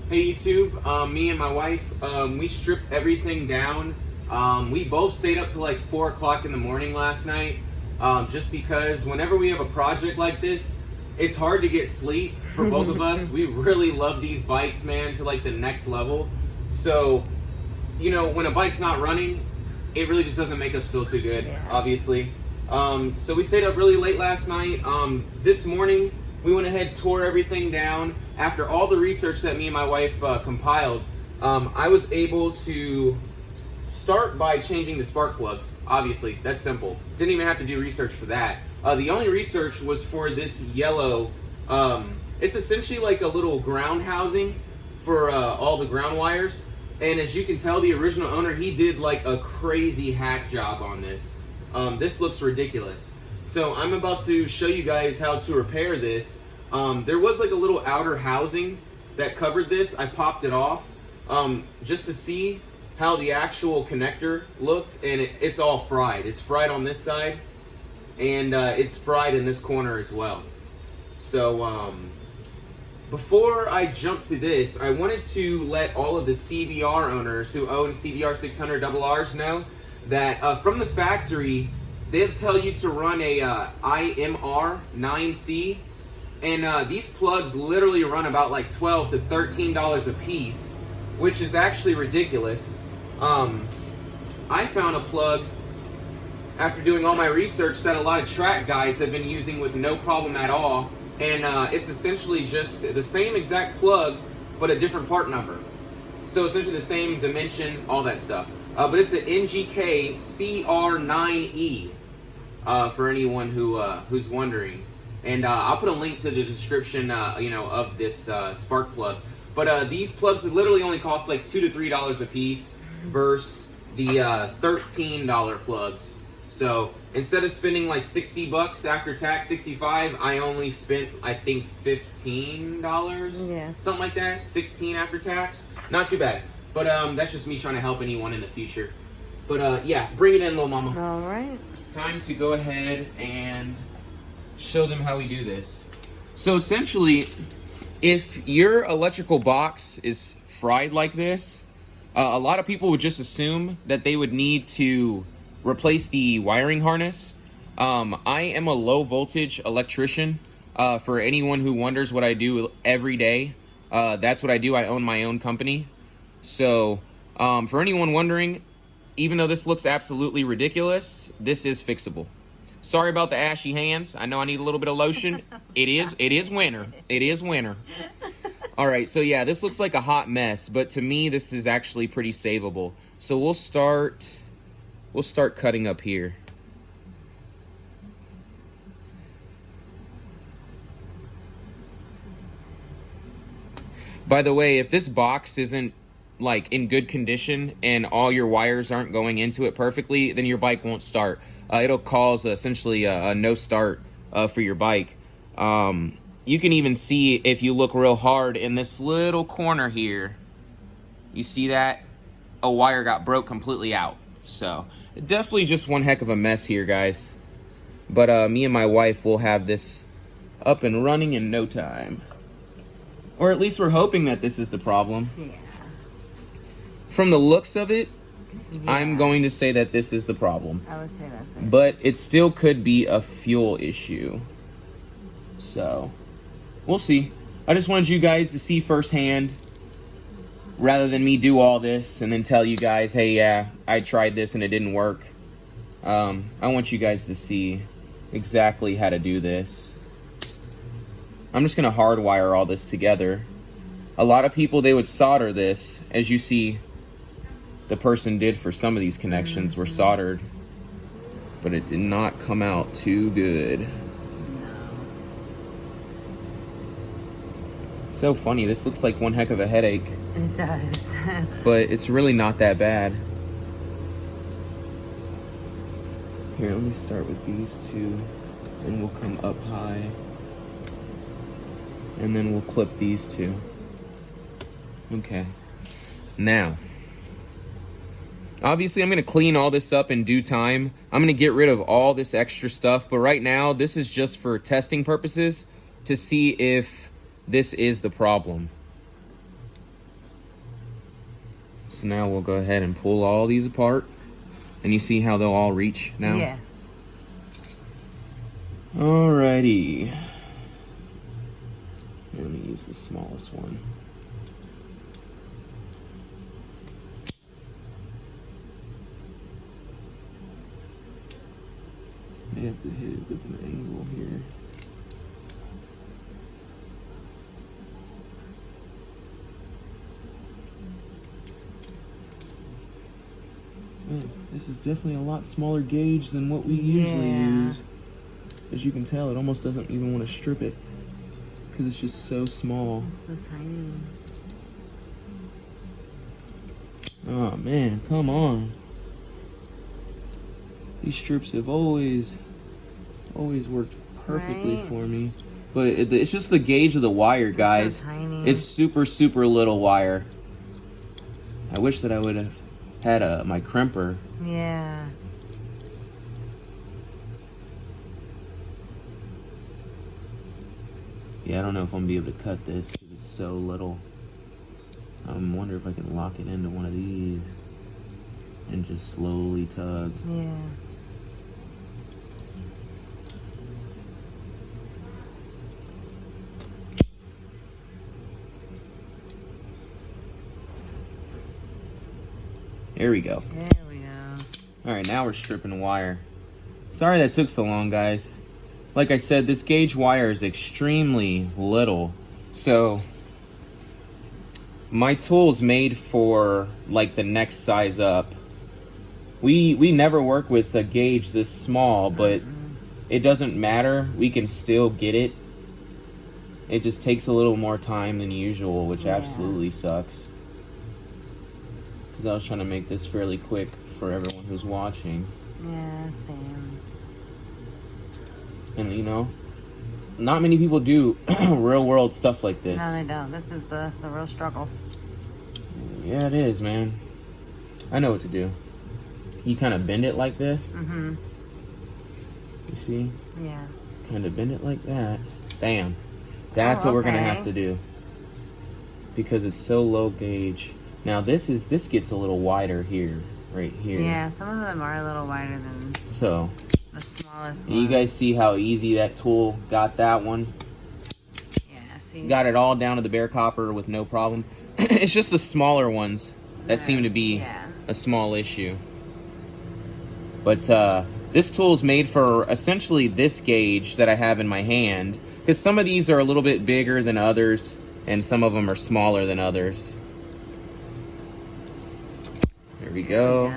Hey YouTube, me and my wife, we stripped everything down. We both stayed up till like 4 o'clock in the morning last night, just because whenever we have a project like this, it's hard to get sleep for both of us. We really love these bikes, man, to like the next level. So, you know, when a bike's not running, it really just doesn't make us feel too good, obviously. So we stayed up really late last night. This morning, we went ahead, tore everything down. After all the research that me and my wife compiled, I was able to start by changing the spark plugs. Obviously, that's simple. Didn't even have to do research for that. The only research was for this yellow, it's essentially like a little ground housing for all the ground wires. And as you can tell, the original owner, he did like a crazy hack job on this. This looks ridiculous. So I'm about to show you guys how to repair this. There was like a little outer housing that covered this. I popped it off just to see how the actual connector looked, and it's all fried. It's fried on this side, and it's fried in this corner as well. So before I jump to this, I wanted to let all of the CBR owners who own CBR600RRs know that from the factory, they'll tell you to run a IMR 9C, and these plugs literally run about like $12 to $13 a piece, which is actually ridiculous. I found a plug after doing all my research that a lot of track guys have been using with no problem at all, and it's essentially just the same exact plug but a different part number. So essentially the same dimension, all that stuff. But it's an NGK CR9E for anyone who's wondering. And I'll put a link to the description, of this spark plug. But these plugs literally only cost like $2 to $3 a piece versus the $13 plugs. So instead of spending like 60 bucks after tax, 65, I only spent, I think, $15, something like that, 16 after tax. Not too bad. But that's just me trying to help anyone in the future. But yeah, bring it in, little mama. All right. Time to go ahead and show them how we do this. So essentially, if your electrical box is fried like this, a lot of people would just assume that they would need to replace the wiring harness. I am a low voltage electrician. For anyone who wonders what I do every day, that's what I do. I own my own company. So for anyone wondering, even though this looks absolutely ridiculous, this is fixable. Sorry about the ashy hands. I know I need a little bit of lotion. It is winter. It is winter. All right, so yeah, this looks like a hot mess, but to me, this is actually pretty savable. So we'll start cutting up here. By the way, if this box isn't like in good condition and all your wires aren't going into it perfectly, then your bike won't start. It'll cause essentially a no start for your bike. You can even see, if you look real hard in this little corner here, you see that a wire got broke completely out. So definitely just one heck of a mess here, guys. But me and my wife will have this up and running in no time. Or at least we're hoping that this is the problem. Yeah. From the looks of it, I'm going to say that this is the problem. I would say that's it. But it still could be a fuel issue. So, we'll see. I just wanted you guys to see firsthand, rather than me do all this and then tell you guys, hey, yeah, I tried this and it didn't work. I want you guys to see exactly how to do this. I'm just going to hardwire all this together. A lot of people, they would solder this, as you see the person did for some of these connections were soldered, but it did not come out too good. So funny, this looks like one heck of a headache. It does. But it's really not that bad. Here, let me start with these two, and we'll come up high. And then we'll clip these two. Okay. Now, obviously I'm going to clean all this up in due time. I'm going to get rid of all this extra stuff, but right now this is just for testing purposes to see if this is the problem. So now we'll go ahead and pull all these apart. And you see how they'll all reach now? Yes. Alrighty. Let me use the smallest one. I have to hit it with an angle here. Man, this is definitely a lot smaller gauge than what we usually use. As you can tell, it almost doesn't even want to strip it because it's just so small. It's so tiny. Oh man, come on. These strips have always worked perfectly for me. But it's just the gauge of the wire, guys. It's so tiny. It's super, super little wire. I wish that I would have had my crimper. Yeah. Yeah, I don't know if I'm gonna be able to cut this because it's so little. I wonder if I can lock it into one of these and just slowly tug. Yeah. There we go. There we go. Alright, now we're stripping the wire. Sorry that took so long, guys. Like I said, this gauge wire is extremely little. So, my tool's made for, like, the next size up. We never work with a gauge this small, but it doesn't matter. We can still get it. It just takes a little more time than usual, which absolutely sucks. Because I was trying to make this fairly quick for everyone who's watching. Yeah, same. And you know, not many people do real world stuff like this. No, they don't. This is the real struggle. Yeah, it is, man. I know what to do. You kind of bend it like this. Mm-hmm. You see? Yeah. Kind of bend it like that. Bam. That's what we're going to have to do. Because it's so low gauge. Now, this gets a little wider here. Right here. Yeah, some of them are a little wider than So, the smallest one. you guys see how easy that tool got that one? Yeah, see? Got it all down to the bare copper with no problem. It's just the smaller ones that seem to be a small issue. But this tool is made for essentially this gauge that I have in my hand. Because some of these are a little bit bigger than others, and some of them are smaller than others. There we go.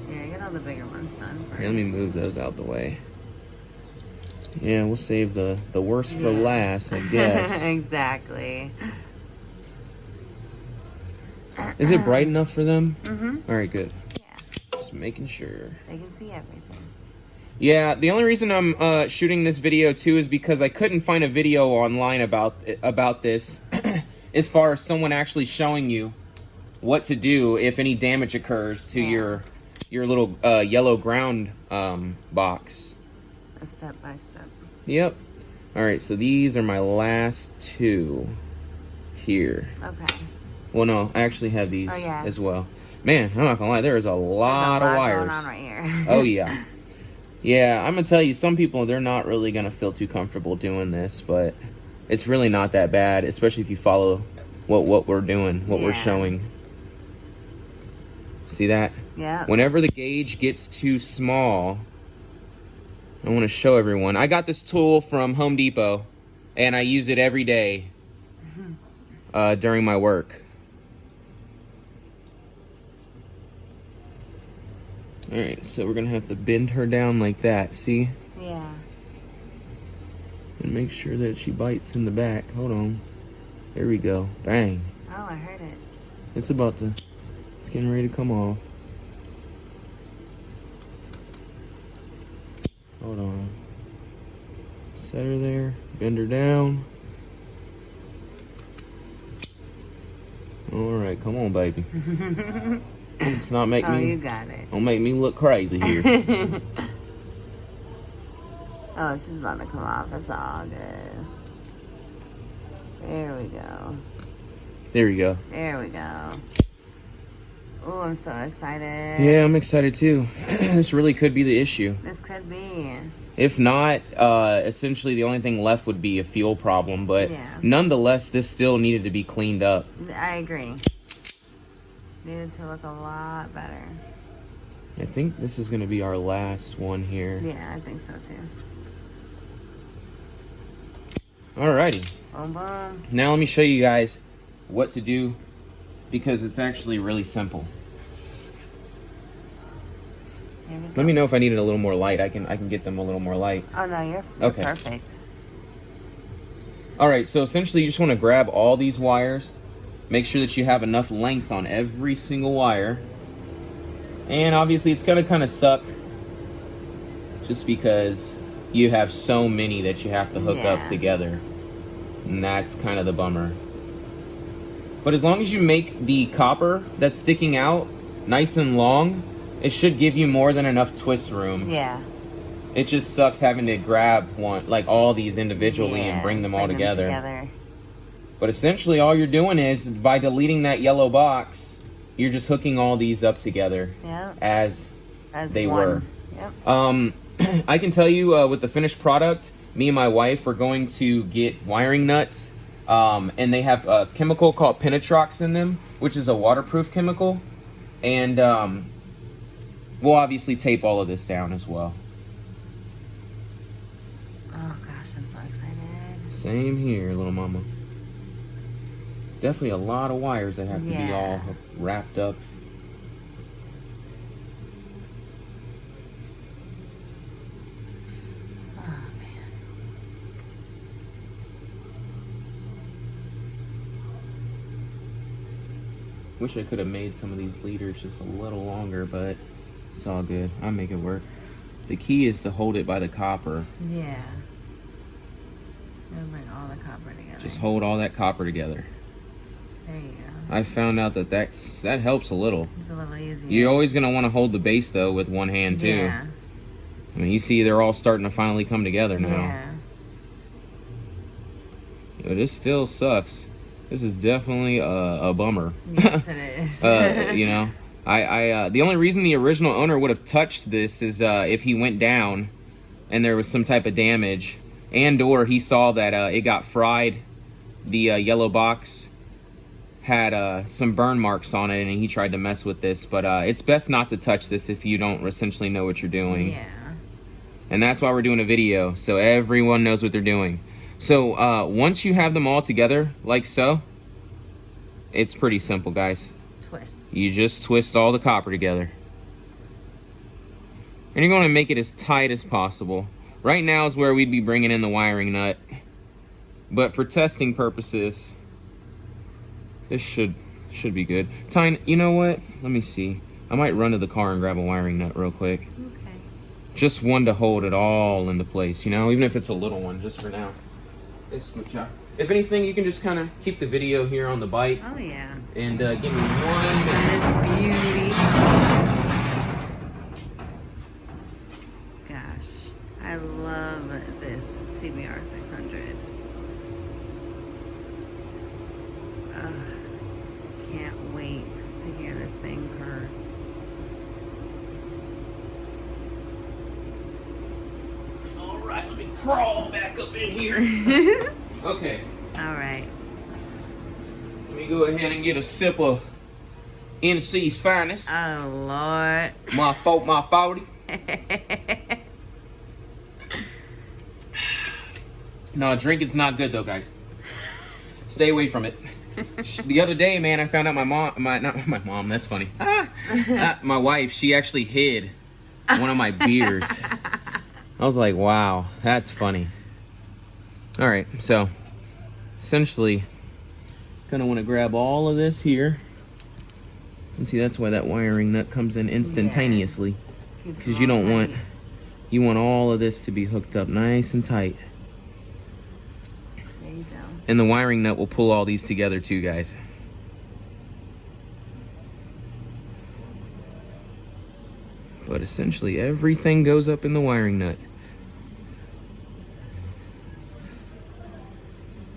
Yeah, get all the bigger ones done first. Here, let me move those out the way. Yeah, we'll save the worst for last, I guess. Exactly. Is it bright enough for them? Mm-hmm. All right, good. Yeah. Just making sure. They can see everything. Yeah, the only reason I'm shooting this video too is because I couldn't find a video online about this as far as someone actually showing you what to do if any damage occurs to your little yellow ground box. A step by step. Yep. All right, so these are my last two here. Okay. Well, no, I actually have these as well. Man, I'm not gonna lie, there is a lot of wires. Going on right here. Oh yeah. Yeah, I'm gonna tell you, some people, they're not really gonna feel too comfortable doing this, but it's really not that bad, especially if you follow what we're doing, what we're showing. See that? Yeah. Whenever the gauge gets too small, I want to show everyone. I got this tool from Home Depot, and I use it every day during my work. Alright, so we're going to have to bend her down like that, see? Yeah. And make sure that she bites in the back. Hold on. There we go. Bang. Oh, I heard it. It's getting ready to come off. Hold on. Set her there. Bend her down. Alright, come on, baby. Let's not make me... you got it. Don't make me look crazy here. Oh, she's about to come off. That's all good. There we go. There we go. There we go. Oh, I'm so excited. Yeah, I'm excited too. This really could be the issue. This could be. If not, essentially the only thing left would be a fuel problem, but Yeah. nonetheless, this still needed to be cleaned up. I agree. Needed to look a lot better. I think this is going to be our last one here. Yeah, I think so too. Alrighty. Boom, boom. Now let me show you guys what to do, because it's actually really simple. Here we go. Let me know if I needed a little more light. I can get them a little more light. Oh no, you're Okay. perfect. Alright, so essentially you just want to grab all these wires. Make sure that you have enough length on every single wire. And obviously it's going to kind of suck just because you have so many that you have to hook up together. And that's kind of the bummer. But as long as you make the copper that's sticking out nice and long, it should give you more than enough twist room. Yeah. It just sucks having to grab one, like all these individually, and bring them all together. But essentially all you're doing is, by deleting that yellow box, you're just hooking all these up together as they one. were. Yep. I can tell you with the finished product, me and my wife are going to get wiring nuts, and they have a chemical called Penetrox in them, which is a waterproof chemical, and we'll obviously tape all of this down as well. Oh gosh, I'm so excited. Same here, little mama. It's definitely a lot of wires that have to be all wrapped up. Wish I could have made some of these leaders just a little longer, but it's all good. I'll make it work. The key is to hold it by the copper. Yeah. And bring all the copper together. Just hold all that copper together. There you go. I found out that that helps a little. It's a little easier. You're always going to want to hold the base, though, with one hand, too. Yeah. I mean, you see they're all starting to finally come together now. Yeah. But this still sucks. This is definitely a bummer. Yes, it is. You know, the only reason the original owner would have touched this is if he went down and there was some type of damage, and or he saw that it got fried. The yellow box had some burn marks on it, and he tried to mess with this. But it's best not to touch this if you don't essentially know what you're doing. Yeah. And that's why we're doing a video, so everyone knows what they're doing. So once you have them all together, like so, it's pretty simple, guys. Twist. You just twist all the copper together. And you're going to make it as tight as possible. Right now is where we'd be bringing in the wiring nut. But for testing purposes, this should be good. Tyne, you know what? Let me see. I might run to the car and grab a wiring nut real quick. Okay. Just one to hold it all into place, you know? Even if it's a little one, just for now. If anything, you can just kind of keep the video here on the bike. Oh yeah. And give me 1 minute. This beauty. Gosh, I love this CBR600. Can't wait to hear this thing purr. Alright, let me crawl back up in here. Okay. Alright. Let me go ahead and get a sip of NC's finest. Oh Lord. My 40. No, drinking's not good though, guys. Stay away from it. The other day, man, I found out not my mom, that's funny. My wife, she actually hid one of my beers. I was like, wow, that's funny. All right, so essentially, gonna want to grab all of this here. And see, that's why that wiring nut comes in instantaneously. Because you don't want, you want all of this to be hooked up nice and tight. There you go. And the wiring nut will pull all these together too, guys. But essentially everything goes up in the wiring nut.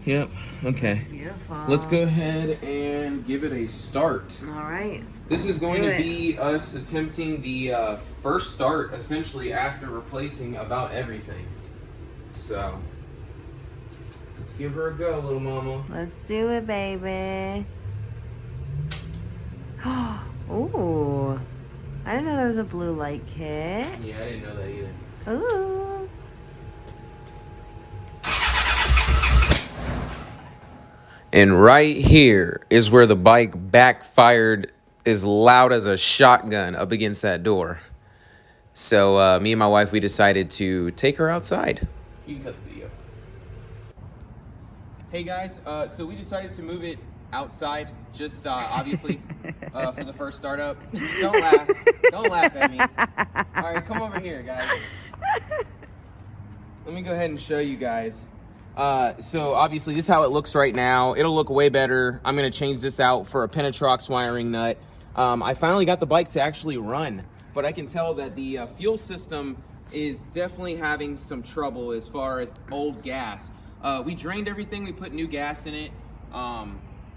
Yep. Okay. That's beautiful. Let's go ahead and give it a start. All right. This is going to be us attempting the first start, essentially, after replacing about everything. So, let's give her a go, little mama. Let's do it, baby. Ooh. I didn't know there was a blue light kit. Yeah, I didn't know that either. Ooh. And right here is where the bike backfired as loud as a shotgun up against that door. So me and my wife, we decided to take her outside. You can cut the video. Hey guys, so we decided to move it outside, just obviously for the first startup. Don't laugh. Don't laugh at me. All right, come over here, guys. Let me go ahead and show you guys. So obviously this is how it looks right now. It'll look way better. I'm gonna change this out for a Penetrox wiring nut. I finally got the bike to actually run, but I can tell that the fuel system is definitely having some trouble as far as old gas. We drained everything, we put new gas in it.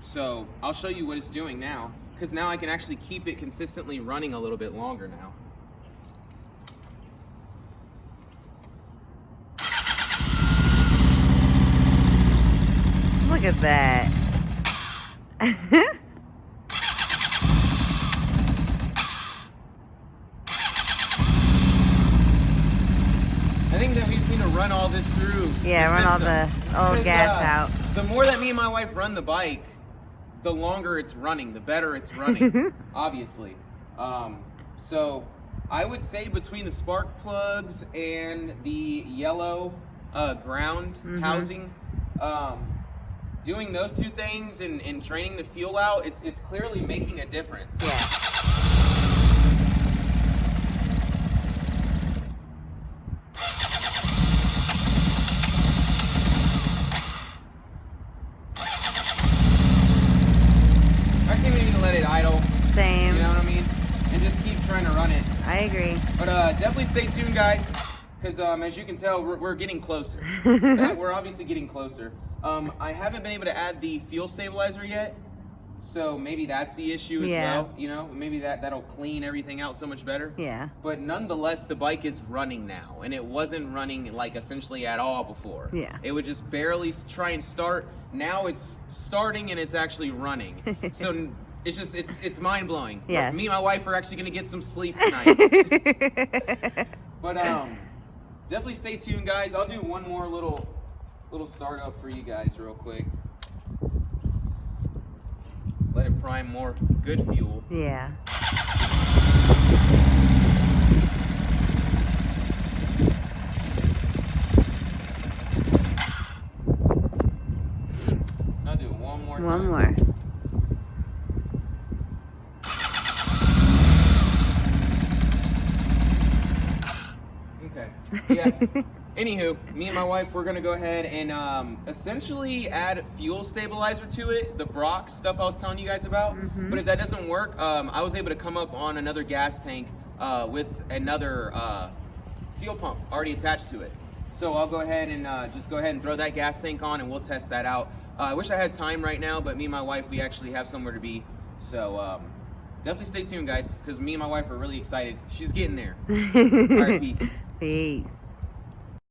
So I'll show you what it's doing now, because now I can actually keep it consistently running a little bit longer now. Look at that. I think that we just need to run all this through. Yeah, run all the old gas out. The more that me and my wife run the bike, the longer it's running, the better it's running, obviously. So I would say between the spark plugs and the yellow ground housing, doing those two things and draining the fuel out, it's clearly making a difference. Yeah. I think we need to let it idle. Same. You know what I mean? And just keep trying to run it. I agree. But definitely stay tuned, guys, because as you can tell, we're getting closer. We're obviously getting closer. I haven't been able to add the fuel stabilizer yet, so maybe that's the issue as well. You know, maybe that'll clean everything out so much better. Yeah. But nonetheless, the bike is running now, and it wasn't running like essentially at all before. Yeah. It would just barely try and start. Now it's starting and it's actually running. So it's just it's mind blowing. Yes. Me and my wife are actually gonna get some sleep tonight. But definitely stay tuned, guys. I'll do one more little startup for you guys real quick. Let it prime more good fuel. Yeah. I'll do it one more time. One more. Okay. Yeah. Anywho, me and my wife, we're gonna go ahead and essentially add fuel stabilizer to it, the Brock stuff I was telling you guys about. But if that doesn't work, I was able to come up on another gas tank with another fuel pump already attached to it. So I'll go ahead and just go ahead and throw that gas tank on and we'll test that out. I wish I had time right now, but me and my wife, we actually have somewhere to be. So definitely stay tuned, guys, because me and my wife are really excited. She's getting there. All right, peace. Peace.